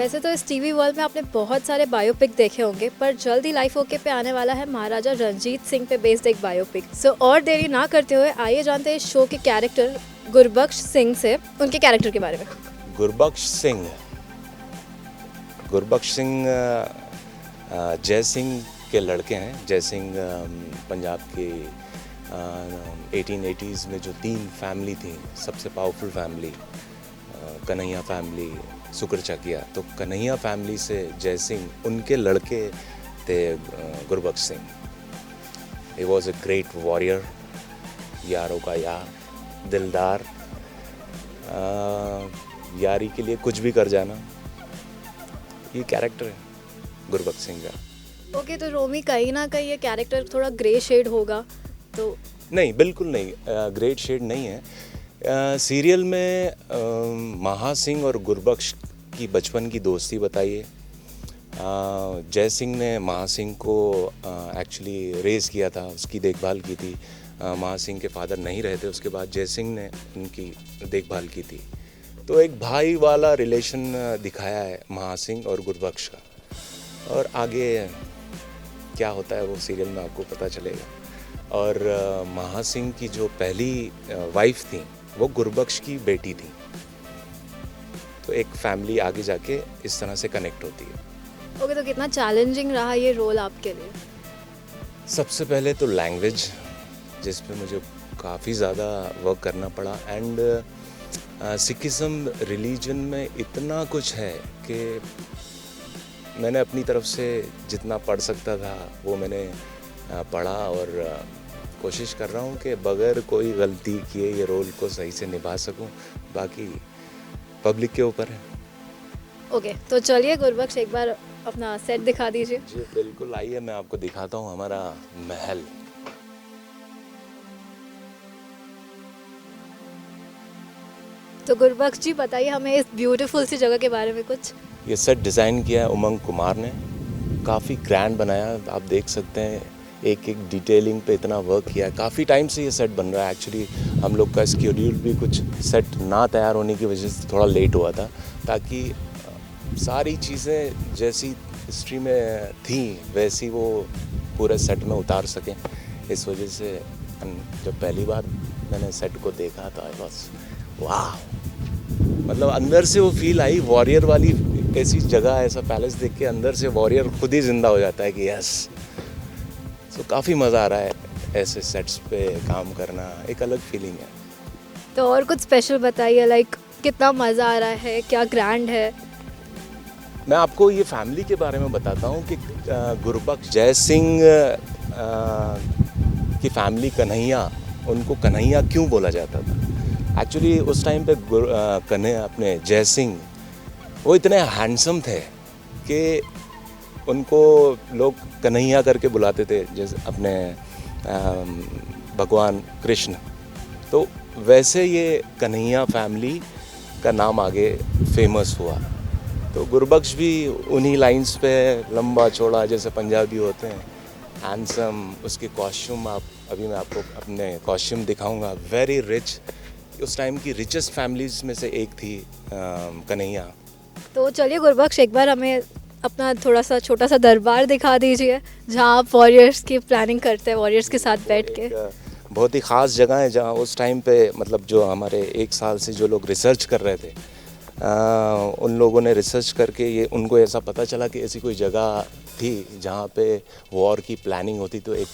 वैसे तो इस टीवी वर्ल्ड में आपने बहुत सारे बायोपिक देखे होंगे, पर जल्द ही लाइफ ओके पे आने वाला है महाराजा रणजीत सिंह पे बेस्ड एक बायोपिक। सो और देरी ना करते हुए आइए जानते हैं इस शो के कैरेक्टर गुरबख्श सिंह से उनके कैरेक्टर के बारे में। गुरबख्श सिंह जय सिंह के लड़के हैं। जय सिंह पंजाब के 1880s में जो 3 फैमिली थी, सबसे पावरफुल फैमिली कन्हैया फैमिली, सुकर चकिया। तो कन्हैया फैमिली से जय सिंह, उनके लड़के थे Gurbaksh Singh. He was a great warrior, यारों का यार, दिलदार, यारी के लिए कुछ भी कर जाना, ये कैरेक्टर है गुरबख्श सिंह का। ओके, तो रोमी कहीं ना कहीं ये कैरेक्टर थोड़ा ग्रे शेड होगा तो? नहीं, बिल्कुल नहीं, ग्रेट शेड नहीं है। सीरियल में महा सिंह और गुरबख्श की बचपन की दोस्ती बताई है। जय सिंह ने महा सिंह को एक्चुअली रेज़ किया था, उसकी देखभाल की थी। महा सिंह के फादर नहीं रहे थे, उसके बाद जय सिंह ने उनकी देखभाल की थी। तो एक भाई वाला रिलेशन दिखाया है महा सिंह और गुरबख्श का, और आगे क्या होता है वो सीरियल में आपको पता चलेगा। और महा सिंह की जो पहली वाइफ थी वो गुरबख्श की बेटी थी। तो एक फैमिली आगे जाके इस तरह से कनेक्ट होती है। ओके, तो कितना चैलेंजिंग रहा ये रोल आपके लिए? सबसे पहले तो लैंग्वेज, जिस पे मुझे काफ़ी ज़्यादा वर्क करना पड़ा। एंड सिखिज़्म रिलीजन में इतना कुछ है कि मैंने अपनी तरफ से जितना पढ़ सकता था वो मैंने पढ़ा, और कोशिश कर रहा हूँ कि बगैर कोई गलती किए ये रोल को सही से निभा सकूँ। बाकी पब्लिक के ऊपर है। ओके, तो चलिए गुरबख्श एक बार अपना सेट दिखा दीजिए। जी बिल्कुल, आइए मैं आपको दिखाता हूँ हमारा महल। तो गुरबख्श जी बताइए हमें इस ब्यूटीफुल सी जगह के बारे में कुछ। ये सेट डिज़ाइन किया है उमंग कुमार ने, काफ़ी ग्रैंड बनाया। आप देख सकते हैं एक एक डिटेलिंग पे इतना वर्क किया है। काफ़ी टाइम से ये सेट बन रहा है। एक्चुअली हम लोग का शेड्यूल भी कुछ सेट ना तैयार होने की वजह से थोड़ा लेट हुआ था, ताकि सारी चीज़ें जैसी हिस्ट्री में थी वैसी वो पूरे सेट में उतार सकें। इस वजह से जब पहली बार मैंने सेट को देखा तो आई वाज वाह, मतलब अंदर से वो फील आई वॉरियर वाली। ऐसी जगह, ऐसा पैलेस देख के अंदर से वॉरियर खुद ही जिंदा हो जाता है कि यस। तो काफ़ी मज़ा आ रहा है ऐसे सेट्स पे काम करना, एक अलग फीलिंग है। तो और कुछ स्पेशल बताइए, लाइक कितना मज़ा आ रहा है, क्या ग्रैंड है? मैं आपको ये फैमिली के बारे में बताता हूँ कि गुरबख्श जय सिंह की फैमिली कन्हैया, उनको कन्हैया क्यों बोला जाता था। एक्चुअली उस टाइम पे कन्हैया अपने जय सिंह वो इतने हैंडसम थे कि उनको लोग कन्हैया करके बुलाते थे, जैसे अपने भगवान कृष्ण। तो वैसे ये कन्हैया फैमिली का नाम आगे फेमस हुआ। तो गुरबख्श भी उन्हीं लाइंस पे, लंबा चौड़ा जैसे पंजाबी होते हैं, हैंडसम। उसके कॉस्ट्यूम, अभी मैं आपको अपने कॉस्ट्यूम दिखाऊंगा, वेरी रिच। उस टाइम की रिचेस्ट फैमिलीज में से एक थी कन्हैया। तो चलिए गुरबख्श एक बार हमें अपना थोड़ा सा छोटा सा दरबार दिखा दीजिए, जहाँ आप वॉरियर्स की प्लानिंग करते हैं, वॉरियर्स के साथ बैठ के। बहुत ही ख़ास जगह है जहाँ उस टाइम पे, मतलब जो हमारे 1 साल से जो लोग रिसर्च कर रहे थे, उन लोगों ने रिसर्च करके ये उनको ऐसा पता चला कि ऐसी कोई जगह थी जहाँ पे वॉर की प्लानिंग होती। तो एक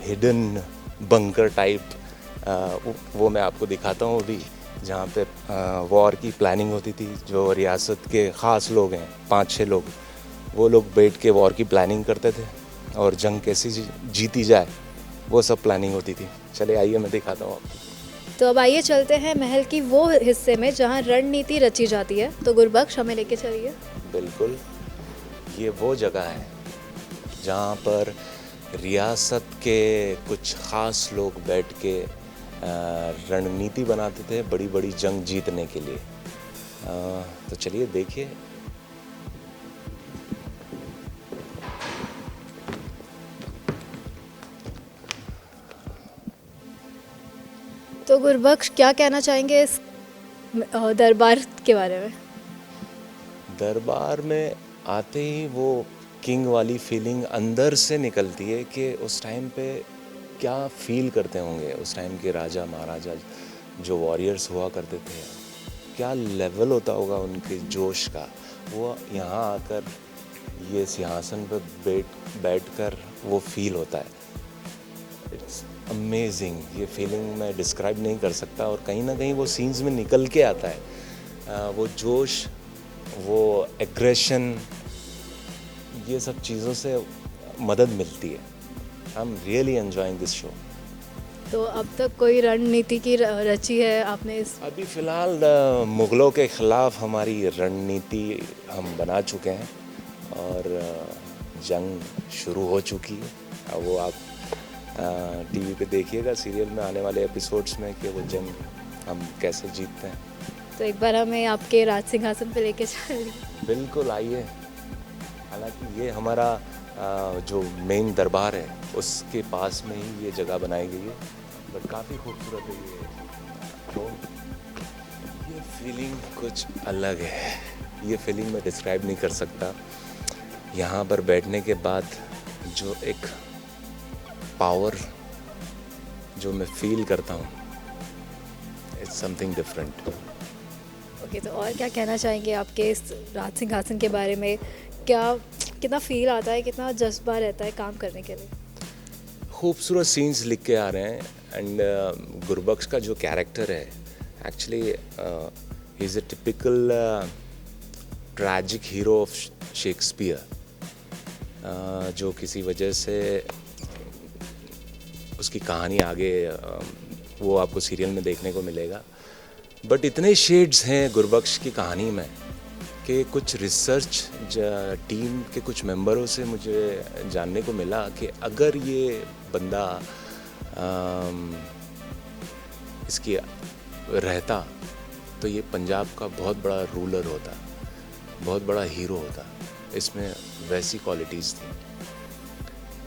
हिडन बंकर टाइप वो मैं आपको दिखाता हूँ अभी, जहाँ पे वॉर की प्लानिंग होती थी। जो रियासत के ख़ास लोग हैं, 5-6 लोग, वो लोग बैठ के वॉर की प्लानिंग करते थे, और जंग कैसी जीती जाए वो सब प्लानिंग होती थी। चले आइए मैं दिखाता हूँ आपको। तो अब आइए चलते हैं महल की वो हिस्से में जहाँ रणनीति रची जाती है। तो गुरबख्श हमें लेके चलिए। बिल्कुल, ये वो जगह है जहाँ पर रियासत के कुछ ख़ास लोग बैठ के रणनीति बनाते थे बड़ी बड़ी जंग जीतने के लिए। तो चलिए देखिए। तो गुरबख्श क्या कहना चाहेंगे इस दरबार के बारे में? दरबार में आते ही वो किंग वाली फीलिंग अंदर से निकलती है कि उस टाइम पे क्या फील करते होंगे उस टाइम के राजा महाराजा जो वॉरियर्स हुआ करते थे, क्या लेवल होता होगा उनके जोश का। वो यहाँ आकर ये सिंहासन पर बैठकर वो फील होता है। इट्स अमेजिंग, ये फीलिंग मैं डिस्क्राइब नहीं कर सकता। और कहीं ना कहीं वो सीन्स में निकल के आता है, वो जोश, वो एग्रेशन, ये सब चीज़ों से मदद मिलती है। आई am really enjoying this show. तो अब तक कोई रणनीति की रची है आपने इस? अभी फ़िलहाल मुग़लों के ख़िलाफ़ हमारी रणनीति हम बना चुके हैं और जंग शुरू हो चुकी है। अब वो आप टीवी पे देखिएगा सीरियल में आने वाले एपिसोड्स में कि वो जंग हम कैसे जीतते हैं। तो एक बार हमें आपके राज सिंहासन पे लेके चलिए। बिल्कुल आइए। हालांकि ये हमारा जो मेन दरबार है उसके पास में ही ये जगह बनाई गई है, बट काफ़ी खूबसूरत है ये। तो ये फीलिंग कुछ अलग है, ये फीलिंग मैं डिस्क्राइब नहीं कर सकता। यहाँ पर बैठने के बाद जो एक पावर जो मैं फील करता हूँ, इट्स समथिंग डिफरेंट। ओके, तो और क्या कहना चाहेंगे आपके इस राज सिंहासन के बारे में? क्या कितना फील आता है, कितना जज्बा रहता है काम करने के लिए? खूबसूरत सीन्स लिख के आ रहे हैं। एंड गुरबख्श का जो कैरेक्टर है actually he is a typical tragic hero of Shakespeare, जो किसी वजह से उसकी कहानी आगे वो आपको सीरियल में देखने को मिलेगा। बट इतने शेड्स हैं गुरबख्श की कहानी में कि कुछ रिसर्च टीम के कुछ मेंबरों से मुझे जानने को मिला कि अगर ये बंदा इसकी रहता तो ये पंजाब का बहुत बड़ा रूलर होता, बहुत बड़ा हीरो होता। इसमें वैसी क्वालिटीज़ थी,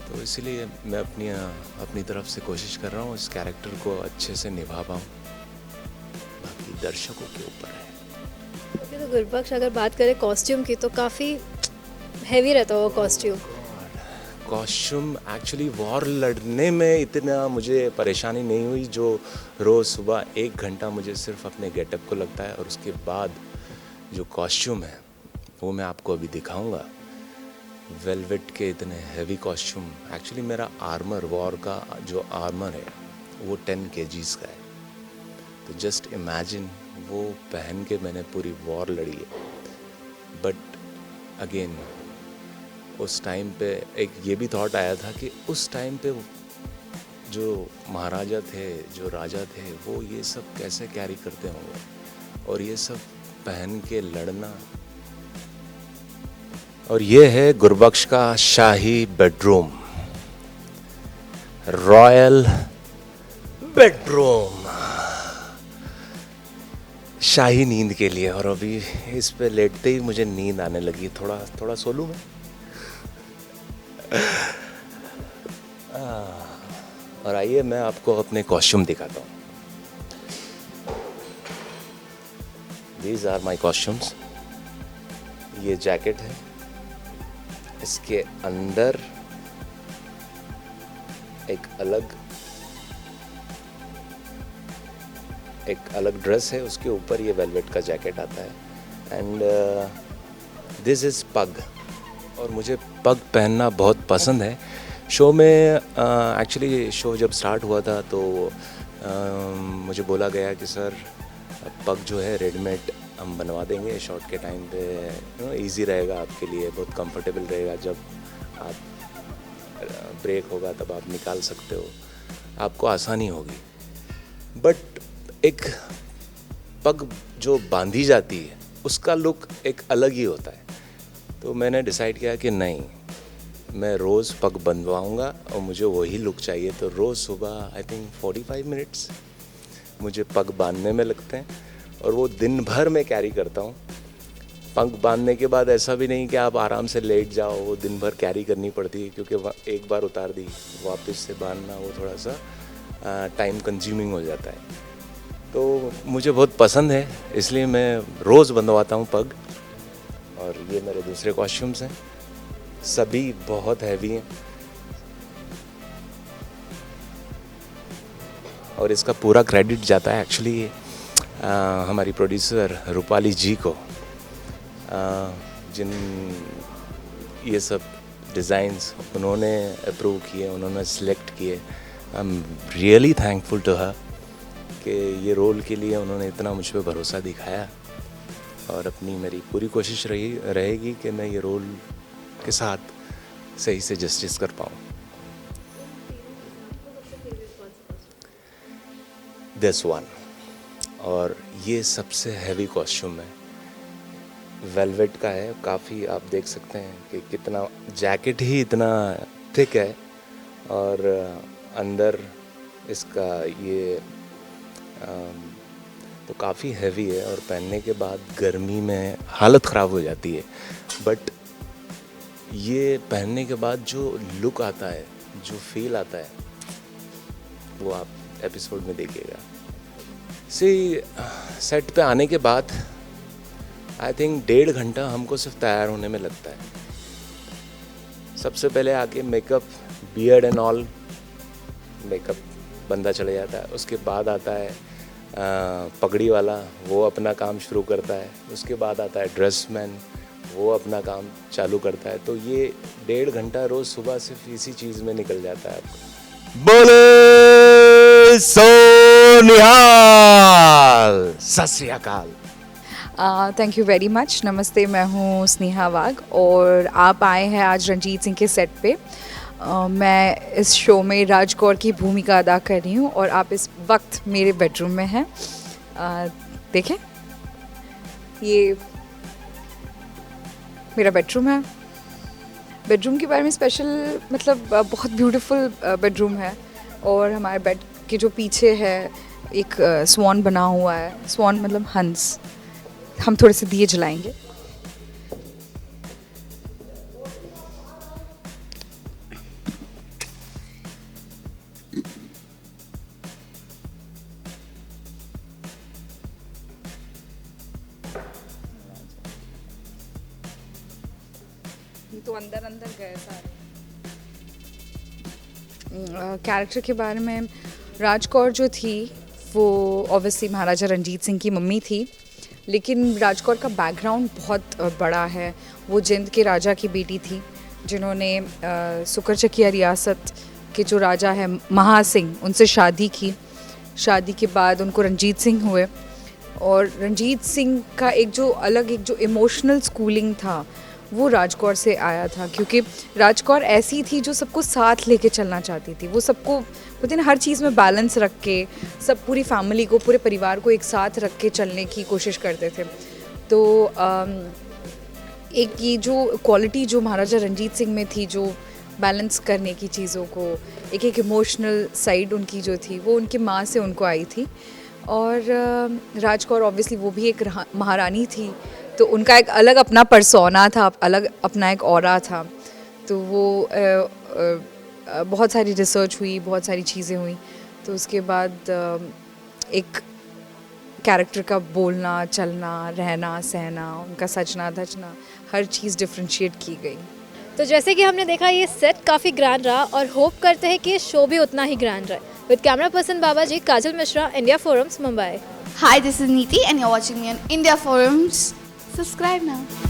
तो इसलिए मैं अपनी तरफ से कोशिश कर रहा हूँ इस कैरेक्टर को अच्छे से निभा पाऊँ। बाकी दर्शकों के ऊपर है। ओके, तो गुरबख्श अगर बात करें कॉस्ट्यूम की तो काफ़ी हैवी रहता है वो कॉस्ट्यूम। कॉस्ट्यूम एक्चुअली वॉर लड़ने में इतना मुझे परेशानी नहीं हुई, जो रोज़ सुबह 1 घंटा मुझे सिर्फ अपने गेटअप को लगता है, और उसके बाद जो कॉस्ट्यूम है वो मैं आपको अभी दिखाऊंगा। वेलवेट के इतने हैवी कॉस्ट्यूम। एक्चुअली मेरा आर्मर, वॉर का जो आर्मर है वो 10 kgs का है। तो जस्ट इमेजिन वो पहन के मैंने पूरी वॉर लड़ी है। बट अगेन उस टाइम पे एक ये भी थॉट आया था कि उस टाइम पे जो महाराजा थे, जो राजा थे, वो ये सब कैसे कैरी करते होंगे, और ये सब पहन के लड़ना। और ये है गुरबख्श का शाही बेडरूम, रॉयल बेडरूम, शाही नींद के लिए। और अभी इस पे लेटते ही मुझे नींद आने लगी। थोड़ा सो लूं मैं। और आइए मैं आपको अपने कॉस्ट्यूम दिखाता हूँ। These are my costumes. ये जैकेट है, इसके अंदर एक अलग ड्रेस है, उसके ऊपर ये वेलवेट का जैकेट आता है। एंड दिस इज़ पग, और मुझे पग पहनना बहुत पसंद है। शो में एक्चुअली शो जब स्टार्ट हुआ था तो मुझे बोला गया कि सर पग जो है रेडीमेड हम बनवा देंगे शॉट के टाइम पे, इजी रहेगा आपके लिए, बहुत कंफर्टेबल रहेगा, जब आप ब्रेक होगा तब आप निकाल सकते हो, आपको आसानी होगी। बट एक पग जो बांधी जाती है उसका लुक एक अलग ही होता है। तो मैंने डिसाइड किया कि नहीं, मैं रोज़ पग बंधवाऊँगा और मुझे वही लुक चाहिए। तो रोज़ सुबह आई थिंक 45 मिनट्स मुझे पग बांधने में लगते हैं, और वो दिन भर मैं कैरी करता हूँ। पग बांधने के बाद ऐसा भी नहीं कि आप आराम से लेट जाओ, वो दिन भर कैरी करनी पड़ती है, क्योंकि एक बार उतार दी वापस से बांधना वो थोड़ा सा टाइम कंज्यूमिंग हो जाता है। तो मुझे बहुत पसंद है, इसलिए मैं रोज़ बंधवाता हूँ पग। और ये मेरे दूसरे कॉस्ट्यूम्स हैं, सभी बहुत हैवी हैं और इसका पूरा क्रेडिट जाता है एक्चुअली हमारी प्रोड्यूसर रूपाली जी को, जिन ये सब डिज़ाइंस उन्होंने अप्रूव किए, उन्होंने सिलेक्ट किए। I am really thankful to her कि ये रोल के लिए उन्होंने इतना मुझ पे भरोसा दिखाया और अपनी मेरी पूरी कोशिश रहेगी कि मैं ये रोल के साथ सही से जस्टिस कर पाऊँ। दिस वन, और ये सबसे हैवी कॉस्ट्यूम है, वेलवेट का है, काफ़ी आप देख सकते हैं कि कितना जैकेट ही इतना थिक है और अंदर इसका ये तो काफ़ी हैवी है और पहनने के बाद गर्मी में हालत ख़राब हो जाती है, बट ये पहनने के बाद जो लुक आता है, जो फील आता है, वो आप एपिसोड में देखिएगा। सेट पे आने के बाद आई थिंक 1.5 घंटा हमको सिर्फ तैयार होने में लगता है। सबसे पहले आके makeup, beard and all makeup बंदा चले जाता है, उसके बाद आता है पगड़ी वाला, वो अपना काम शुरू करता है, उसके बाद आता है ड्रेसमैन, वो अपना काम चालू करता है। तो ये 1.5 घंटा रोज़ सुबह सिर्फ इसी चीज़ में निकल जाता है आपका। बोले सो निहाल, सत श्री अकाल। Thank you very much. नमस्ते, मैं हूँ स्नेहा वाघ और आप आए हैं आज रंजीत सिंह के सेट पे। मैं इस शो में राज कौर की भूमिका अदा कर रही हूँ और आप इस वक्त मेरे बेडरूम में हैं। देखें, ये मेरा बेडरूम है। बेडरूम के बारे में स्पेशल मतलब बहुत ब्यूटीफुल बेडरूम है और हमारे बेड के जो पीछे है एक स्वान बना हुआ है। स्वान मतलब हंस। हम थोड़े से दिए जलाएंगे। ये तो अंदर अंदर गए सारे। कैरेक्टर के बारे में, राज कौर जो थी वो ऑब्वियसली महाराजा रंजीत सिंह की मम्मी थी, लेकिन राज कौर का बैकग्राउंड बहुत बड़ा है। वो जिंद के राजा की बेटी थी जिन्होंने सुकरचकिया रियासत के जो राजा है महा सिंह, उनसे शादी की। शादी के बाद उनको रंजीत सिंह हुए और रंजीत सिंह का एक जो इमोशनल स्कूलिंग था वो राजकौर से आया था, क्योंकि राजकौर ऐसी थी जो सबको साथ लेके चलना चाहती थी। वो सबको बोलते हैं हर चीज़ में बैलेंस रख के, सब पूरी फैमिली को, पूरे परिवार को एक साथ रख के चलने की कोशिश करते थे। तो एक ये जो क्वालिटी जो महाराजा रंजीत सिंह में थी, जो बैलेंस करने की चीज़ों को, एक इमोशनल साइड उनकी जो थी, वो उनकी माँ से उनको आई थी। और राजकौर ऑब्वियसली वो भी एक महारानी थी, तो उनका एक अलग अपना पर्सोना था, अलग अपना एक ऑरा था। तो वो बहुत सारी रिसर्च हुई, बहुत सारी चीज़ें हुई। तो उसके बाद एक कैरेक्टर का बोलना, चलना, रहना, सहना, उनका सजना धजना, हर चीज़ डिफ्रेंशिएट की गई। तो जैसे कि हमने देखा ये सेट काफ़ी ग्रैंड रहा और होप करते हैं कि शो भी उतना ही ग्रैंड रहे। With camera person Babaji, Kajal Mishra, India Forums, Mumbai. Hi, this is Neeti and you're watching me on India Forums. Subscribe now.